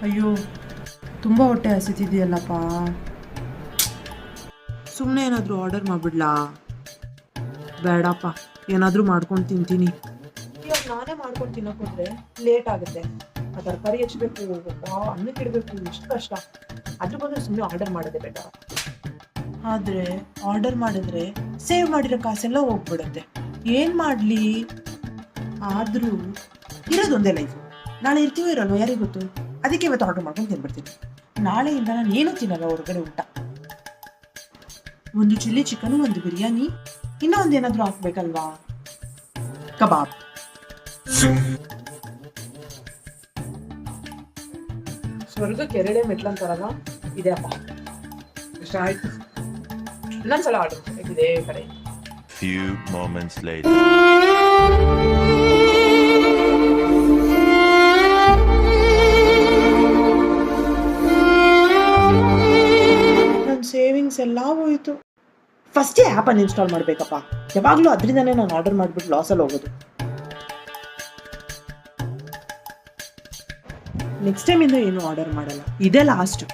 ಅಯ್ಯೋ ತುಂಬ ಹೊಟ್ಟೆ ಹಸಿತಿದೆಯಲ್ಲಪ್ಪ. ಸುಮ್ಮನೆ ಏನಾದರೂ ಆರ್ಡರ್ ಮಾಡಿಬಿಡ್ಲಾ? ಬೇಡಪ್ಪ, ಏನಾದರೂ ಮಾಡ್ಕೊಂಡು ತಿಂತೀನಿ. ಇವಾಗ ನಾನೇ ಮಾಡ್ಕೊಂಡು ತಿನ್ನೋಕೆ ಹೋದ್ರೆ ಲೇಟ್ ಆಗುತ್ತೆ. ಆ ತರಕಾರಿ ಹೆಚ್ಚಬೇಕು, ಅನ್ನಕ್ಕೆ ಇಡಬೇಕು, ಎಷ್ಟು ಕಷ್ಟ. ಅದ್ರ ಬದಲು ಸುಮ್ಮನೆ ಆರ್ಡರ್ ಮಾಡೋದೇ ಬೇಡ. ಆದರೆ ಆರ್ಡರ್ ಮಾಡಿದ್ರೆ ಸೇವ್ ಮಾಡಿರೋ ಕಾಸೆಲ್ಲ ಹೋಗ್ಬಿಡುತ್ತೆ. ಏನು ಮಾಡಲಿ? ಆದರೂ ಇರೋದೊಂದೇ ಲೈಫ್. ನಾಳೆ ಇರ್ತೀವೋ ಇರಲ್ವೋ ಯಾರಿಗೆ ಗೊತ್ತು. ಅದಕ್ಕೆ ಇವತ್ತು ಆರ್ಡರ್ ಮಾಡ್ಕೊಂಡು ತಿನ್ಬಿಡ್ತೀನಿ. ನಾಳೆಯಿಂದ ನಾನು ಏನೂ ತಿನ್ನಲ್ಲ ಹೊರಗಡೆ ಊಟ. ಒಂದು ಚಿಲ್ಲಿ ಚಿಕನು, ಒಂದು ಬಿರಿಯಾನಿ, ಇನ್ನೂ ಒಂದು ಏನಾದರೂ ಹಾಕ್ಬೇಕಲ್ವಾ? ಕಬಾಬ್. ಸ್ವರ್ಗಕ್ಕೆ ಎರಡೇ ಮೆಟ್ಲಂತಾರಲ್ಲ, ಇದೆ ಅಪ್ಪ. ಇಷ್ಟ ಆಯ್ತು. ಇನ್ನೊಂದ್ಸಲ ಆರ್ಡರ್ ಇದೇ ಕಡೆ. Few moments later. ಸೇವಿಂಗ್ಸ್ ಎಲ್ಲ ಹೋಯಿತು. ಫಸ್ಟೇ ಆ್ಯಪನ್ನು ಇನ್ಸ್ಟಾಲ್ ಮಾಡಬೇಕಪ್ಪ. ಯಾವಾಗಲೂ ಅದರಿಂದನೇ ನಾನು ಆರ್ಡರ್ ಮಾಡಿಬಿಟ್ಟು ಲಾಸಲ್ಲಿ ಹೋಗೋದು. ನೆಕ್ಸ್ಟ್ ಟೈಮಿಂದ ಏನು ಆರ್ಡರ್ ಮಾಡಲ್ಲ, ಇದೇ ಲಾಸ್ಟ್.